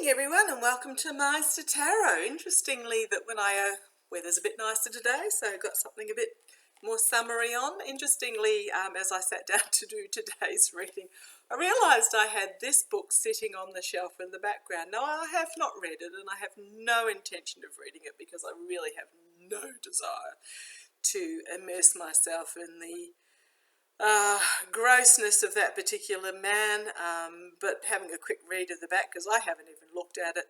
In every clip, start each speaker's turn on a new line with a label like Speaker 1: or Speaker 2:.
Speaker 1: Everyone, and welcome to Meister Tarot. Interestingly, that when weather's a bit nicer today, so got something a bit more summery on. Interestingly, as I sat down to do today's reading, I realised I had this book sitting on the shelf in the background. Now, I have not read it, and I have no intention of reading it because I really have no desire to immerse myself in the grossness of that particular man, but having a quick read of the back, because I haven't even looked at it,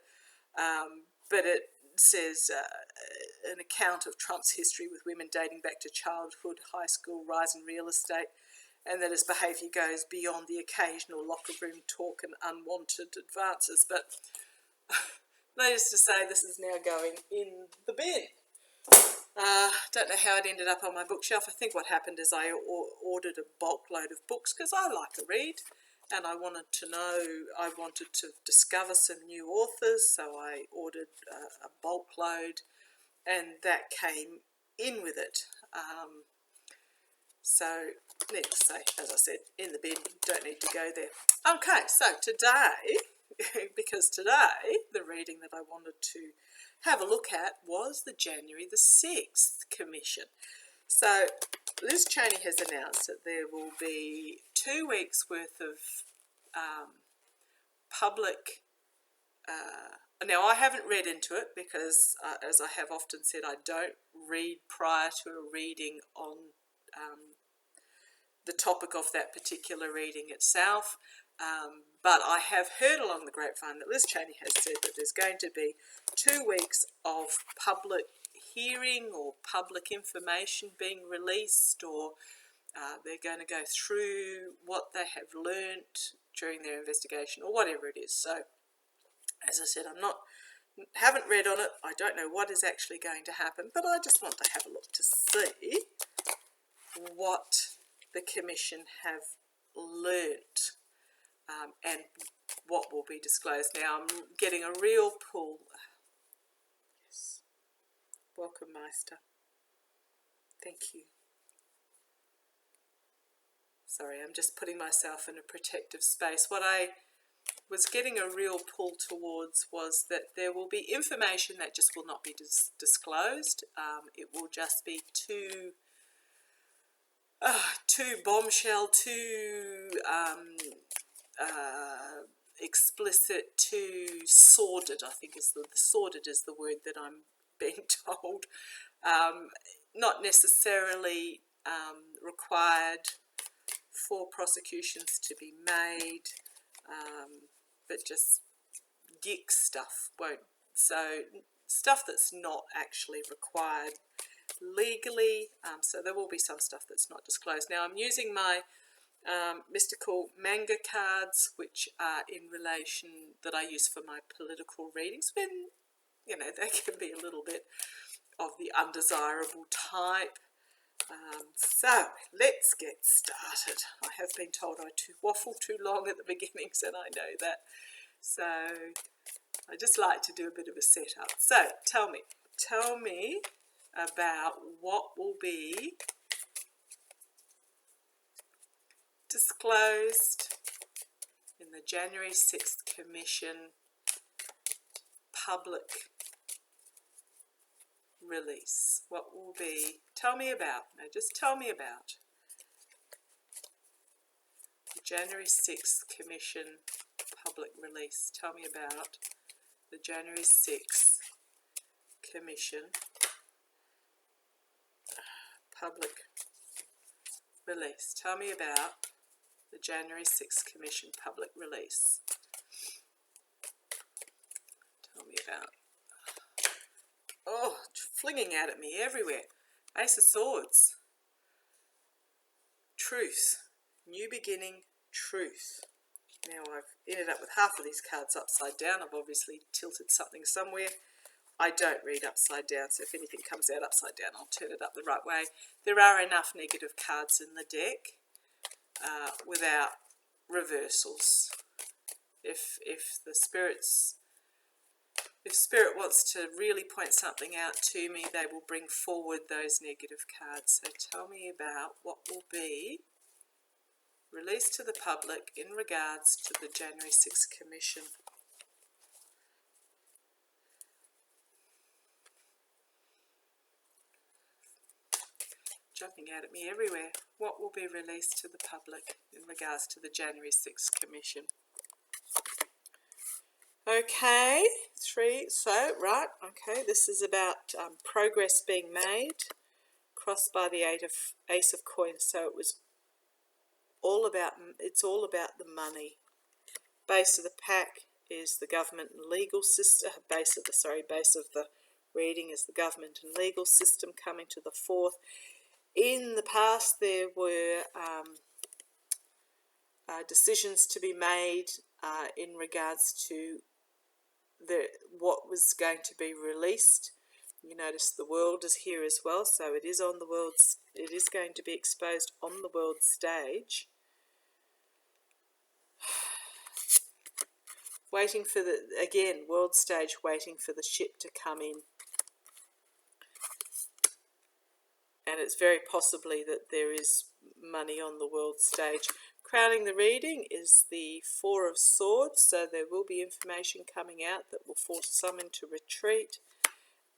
Speaker 1: but it says an account of Trump's history with women dating back to childhood, high school, rise in real estate, and that his behaviour goes beyond the occasional locker room talk and unwanted advances. But needless to say, this is now going in the bin. Don't know how it ended up on my bookshelf. I think what happened is I ordered a bulk load of books because I like to read, and I wanted to discover some new authors, so I ordered a bulk load, and that came in with it. So, needless to say, as I said, in the bin, don't need to go there. Okay, so today, because today, the reading that I wanted to have a look at was the January the 6th Commission. So Liz Cheney has announced that there will be 2 weeks worth of public, now I haven't read into it because as I have often said, I don't read prior to a reading on the topic of that particular reading itself. But I have heard along the grapevine that Liz Cheney has said that there's going to be 2 weeks of public hearing or public information being released, or they're going to go through what they have learnt during their investigation or whatever it is. So, as I said, haven't read on it. I don't know what is actually going to happen, but I just want to have a look to see what the Commission have learnt. And what will be disclosed. Now I'm getting a real pull. Yes. Welcome, Meister. Thank you. Sorry, I'm just putting myself in a protective space. What I was getting a real pull towards was that there will be information that just will not be disclosed. It will just be too bombshell, too explicit, too sordid, I think is the sordid is the word that I'm being told. Not necessarily required for prosecutions to be made, but just geek stuff won't. So stuff that's not actually required legally, so there will be some stuff that's not disclosed. Now I'm using my mystical manga cards, which are in relation that I use for my political readings when, they can be a little bit of the undesirable type. So let's get started. I have been told I waffle too long at the beginnings, and I know that. So I just like to do a bit of a setup. So tell me about what will be disclosed in the January 6th Commission public release. What will be, tell me about the January 6th Commission public release. Tell me about the January 6th Commission public release. Tell me about the January 6th Commission public release. Tell me about, flinging out at me everywhere. Ace of Swords. Truth. New beginning, truth. Now I've ended up with half of these cards upside down. I've obviously tilted something somewhere. I don't read upside down, so if anything comes out upside down, I'll turn it up the right way. There are enough negative cards in the deck without reversals. If Spirit wants to really point something out to me, they will bring forward those negative cards. So tell me about what will be released to the public in regards to the January 6th Commission. jumping out at me everywhere. What will be released to the public in regards to the January 6th Commission? Okay, 3, so, right, okay, this is about progress being made, crossed by the Ace of Coins, so it was all about, it's all about the money. Base of the pack is the government and legal system, base of the reading is the government and legal system coming to the fourth. In the past there were decisions to be made in regards to what was going to be released. You notice the world is here as well, so it is on the world's. It is going to be exposed on the world stage. Waiting for the world stage, waiting for the ship to come in, and it's very possibly that there is money on the world stage. Crowning the reading is the Four of Swords, so there will be information coming out that will force some into retreat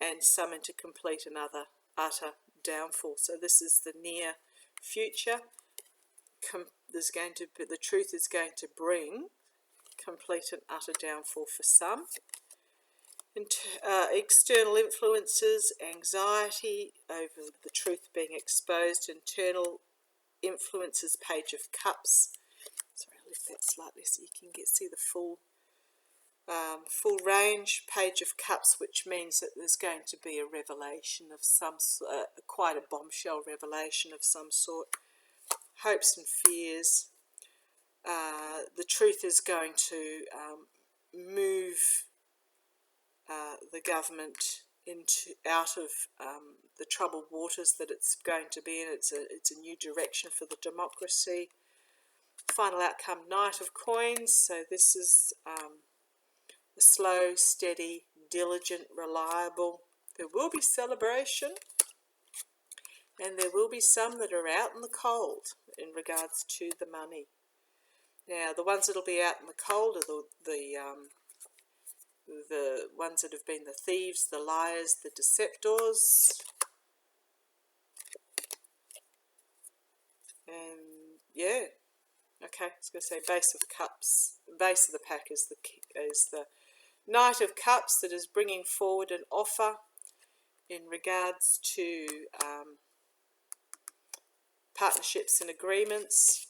Speaker 1: and some into complete and utter downfall. So this is the near future. The truth is going to bring complete and utter downfall for some. External influences, anxiety over the truth being exposed, internal influences, Page of Cups. Sorry, I'll lift that slightly so you can see the full range. Page of Cups, which means that there's going to be a revelation of some quite a bombshell revelation of some sort. Hopes and fears. The truth is going to move the government out of the troubled waters that it's going to be in. It's a new direction for the democracy. Final outcome, Knight of Coins. So this is the slow, steady, diligent, reliable. There will be celebration, and there will be some that are out in the cold in regards to the money. Now, the ones that will be out in the cold are the ones that have been the thieves, the liars, the deceptors. And yeah, okay, I was going to say Base of Cups. Base of the pack is the Knight of Cups, that is bringing forward an offer in regards to partnerships and agreements.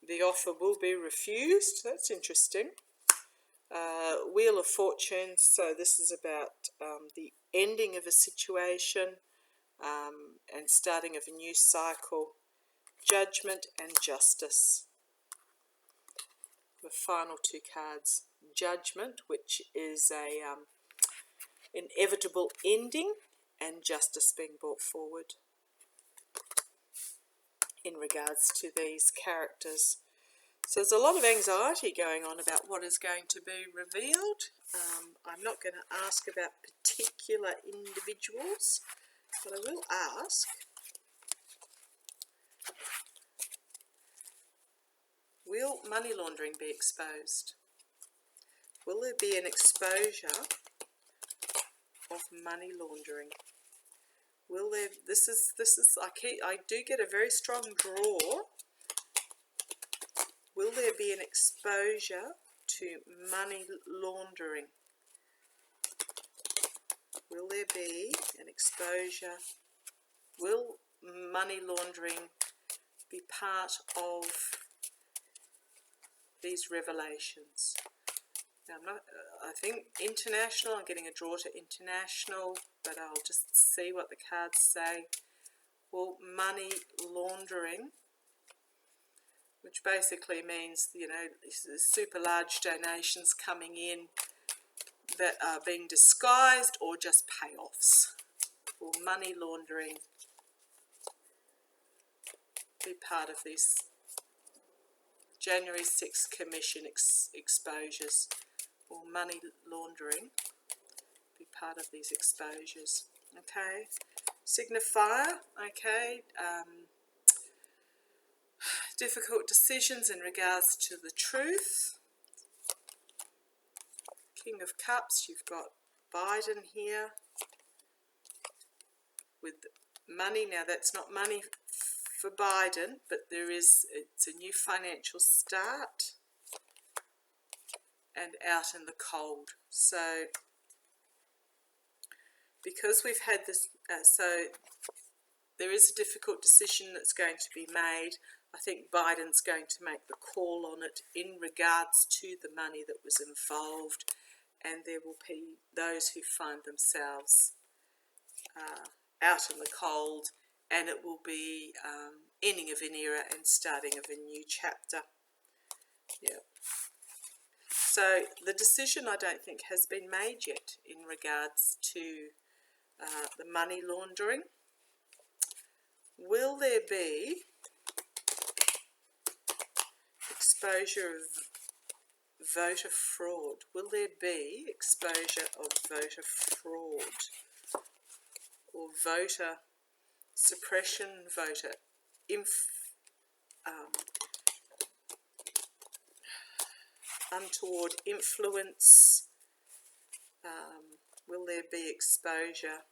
Speaker 1: The offer will be refused. That's interesting. Wheel of Fortune, so this is about the ending of a situation and starting of a new cycle. Judgment and Justice. The final two cards. Judgment, which is a inevitable ending, and justice being brought forward in regards to these characters. So there's a lot of anxiety going on about what is going to be revealed. I'm not going to ask about particular individuals, but I will ask, will money laundering be exposed? Will there be an exposure of money laundering? Will there? This is. I do get a very strong draw. Will there be an exposure to money laundering? Will there be an exposure? Will money laundering be part of these revelations? Now, I think international, I'm getting a draw to international, but I'll just see what the cards say. Well, money laundering, which basically means, you know, super large donations coming in that are being disguised or just payoffs. Will money laundering be part of these January 6th Commission exposures? Will money laundering be part of these exposures? Okay. Signifier, okay. Difficult decisions in regards to the truth. King of Cups, you've got Biden here with money. Now that's not money for Biden, but it's a new financial start and out in the cold. So because we've had this, so there is a difficult decision that's going to be made. I think Biden's going to make the call on it in regards to the money that was involved, and there will be those who find themselves out in the cold, and it will be ending of an era and starting of a new chapter. Yeah. So the decision, I don't think, has been made yet in regards to the money laundering. Will there be exposure of voter fraud? Will there be exposure of voter fraud or voter suppression, voter untoward influence? Will there be exposure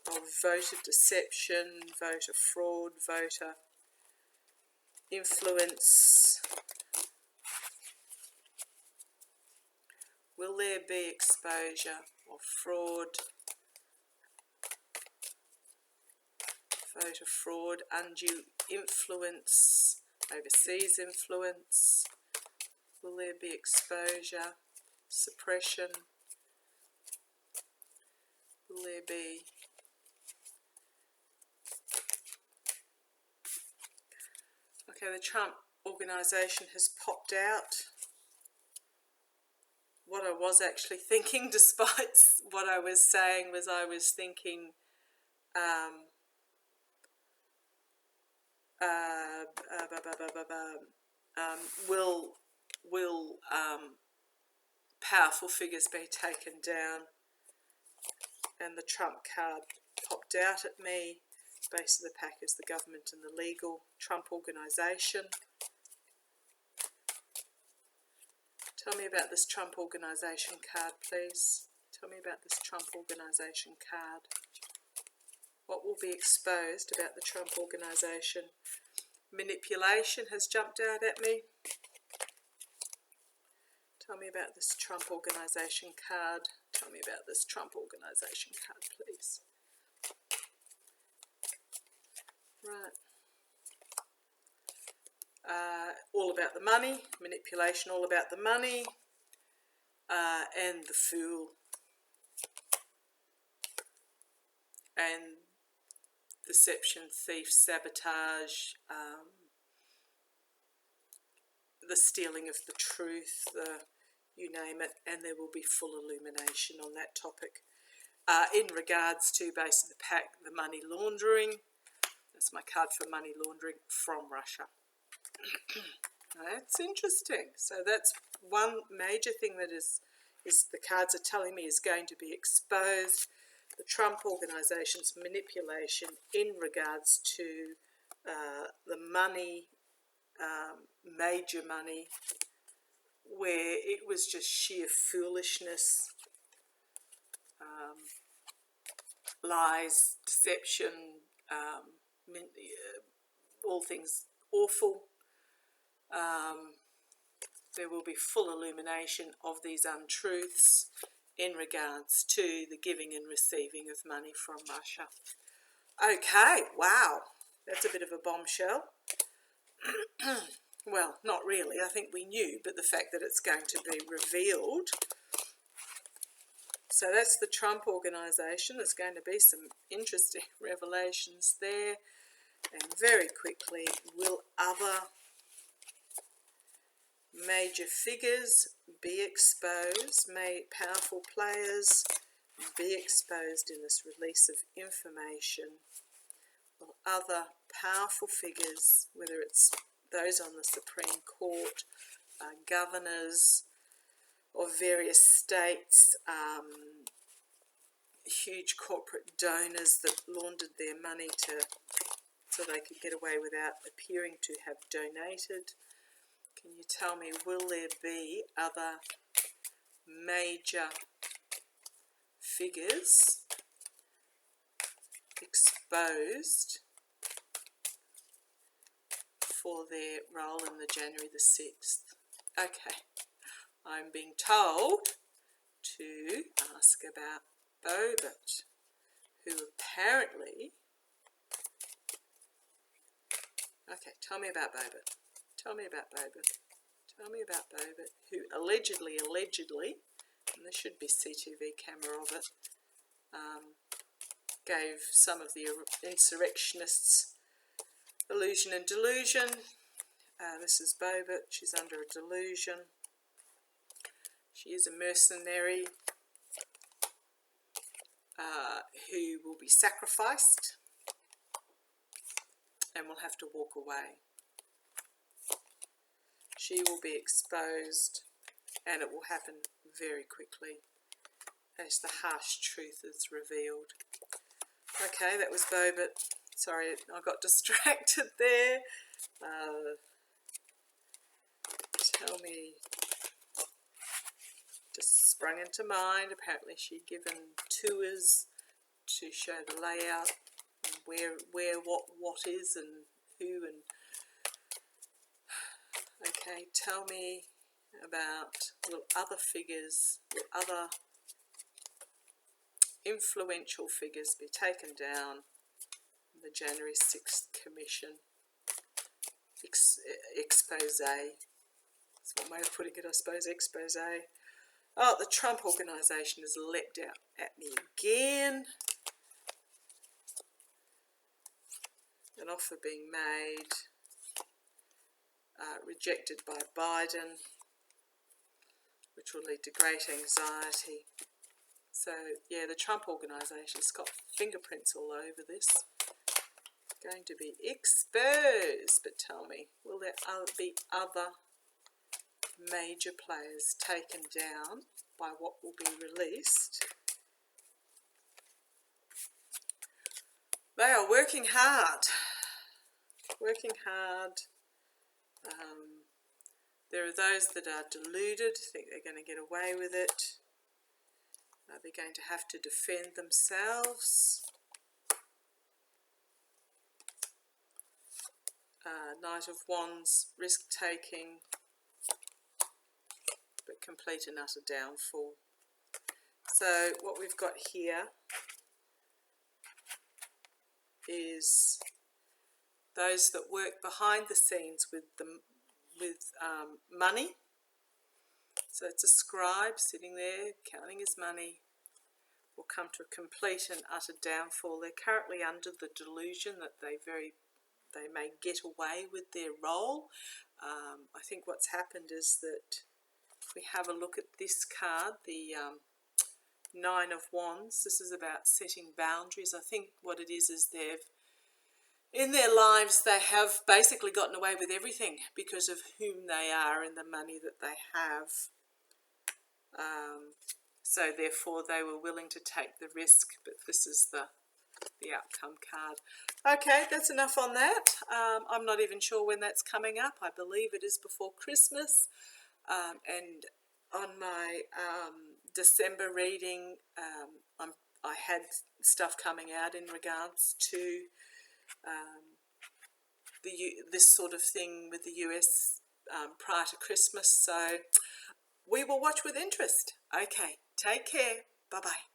Speaker 1: of voter deception, voter fraud, voter influence? Will there be exposure of fraud, voter fraud, undue influence, overseas influence? Will there be exposure, suppression? Will there be the Trump organisation has popped out. What I was actually thinking, despite what I was saying, was I was thinking will powerful figures be taken down? And the Trump card popped out at me. Base of the pack is the government and the legal Trump organisation. Tell me about this Trump organisation card, please. Tell me about this Trump organisation card. What will be exposed about the Trump organisation? Manipulation has jumped out at me. Tell me about this Trump organisation card. Tell me about this Trump organisation card, please. Right. All about the money, manipulation, all about the money, and the fool. And deception, thief, sabotage, the stealing of the truth, you name it, and there will be full illumination on that topic. In regards to base of the pack, the money laundering, that's my card for money laundering from Russia. That's interesting. So that's one major thing that is the cards are telling me is going to be exposed. The Trump organisation's manipulation in regards to the money, major money, where it was just sheer foolishness, lies, deception, all things awful. There will be full illumination of these untruths in regards to the giving and receiving of money from Russia. Okay, wow, that's a bit of a bombshell. Well, not really, I think we knew, but the fact that it's going to be revealed. So that's the Trump organisation. There's going to be some interesting revelations there. And very quickly, will other major figures be exposed? May powerful players be exposed in this release of information? Will other powerful figures, whether it's those on the Supreme Court, governors of various states, huge corporate donors that laundered their money so they could get away without appearing to have donated? Can you tell me, will there be other major figures exposed for their role in the January the 6th. Okay, I'm being told to ask about Bobit, who apparently... Okay, tell me about Bobit. Tell me about Bobit. Tell me about Bobit, who allegedly, and there should be CCTV camera of it, gave some of the insurrectionists illusion and delusion. This is Bobit. She's under a delusion. She is a mercenary who will be sacrificed and will have to walk away. She will be exposed, and it will happen very quickly as the harsh truth is revealed. Okay, that was Bobit. Sorry, I got distracted there. Tell me, just sprung into mind. Apparently she'd given tours to show the layout and where what is and who and... Okay, tell me about, will other figures, will other influential figures be taken down in the January 6th Commission expose? That's one way of putting it, I suppose, expose. Oh, the Trump organisation has leapt out at me again. An offer being made, rejected by Biden, which will lead to great anxiety. So, yeah, the Trump organisation's got fingerprints all over this. Going to be exposed. But tell me, will there be other major players taken down by what will be released? They are working hard. Working hard. There are those that are deluded, think they're going to get away with it. They're going to have to defend themselves. Knight of Wands, risk-taking, but complete and utter downfall. So what we've got here is those that work behind the scenes with money. So it's a scribe sitting there counting his money, will come to a complete and utter downfall. They're currently under the delusion that they may get away with their role. I think what's happened is that if we have a look at this card, the Nine of Wands, this is about setting boundaries. I think what it is in their lives they have basically gotten away with everything because of whom they are and the money that they have. So therefore they were willing to take the risk, but this is the outcome card. Okay, that's enough on that. I'm not even sure when that's coming up. I believe it is before Christmas. And on my December reading, I had stuff coming out in regards to this sort of thing with the US prior to Christmas. So we will watch with interest. Okay, take care. Bye-bye.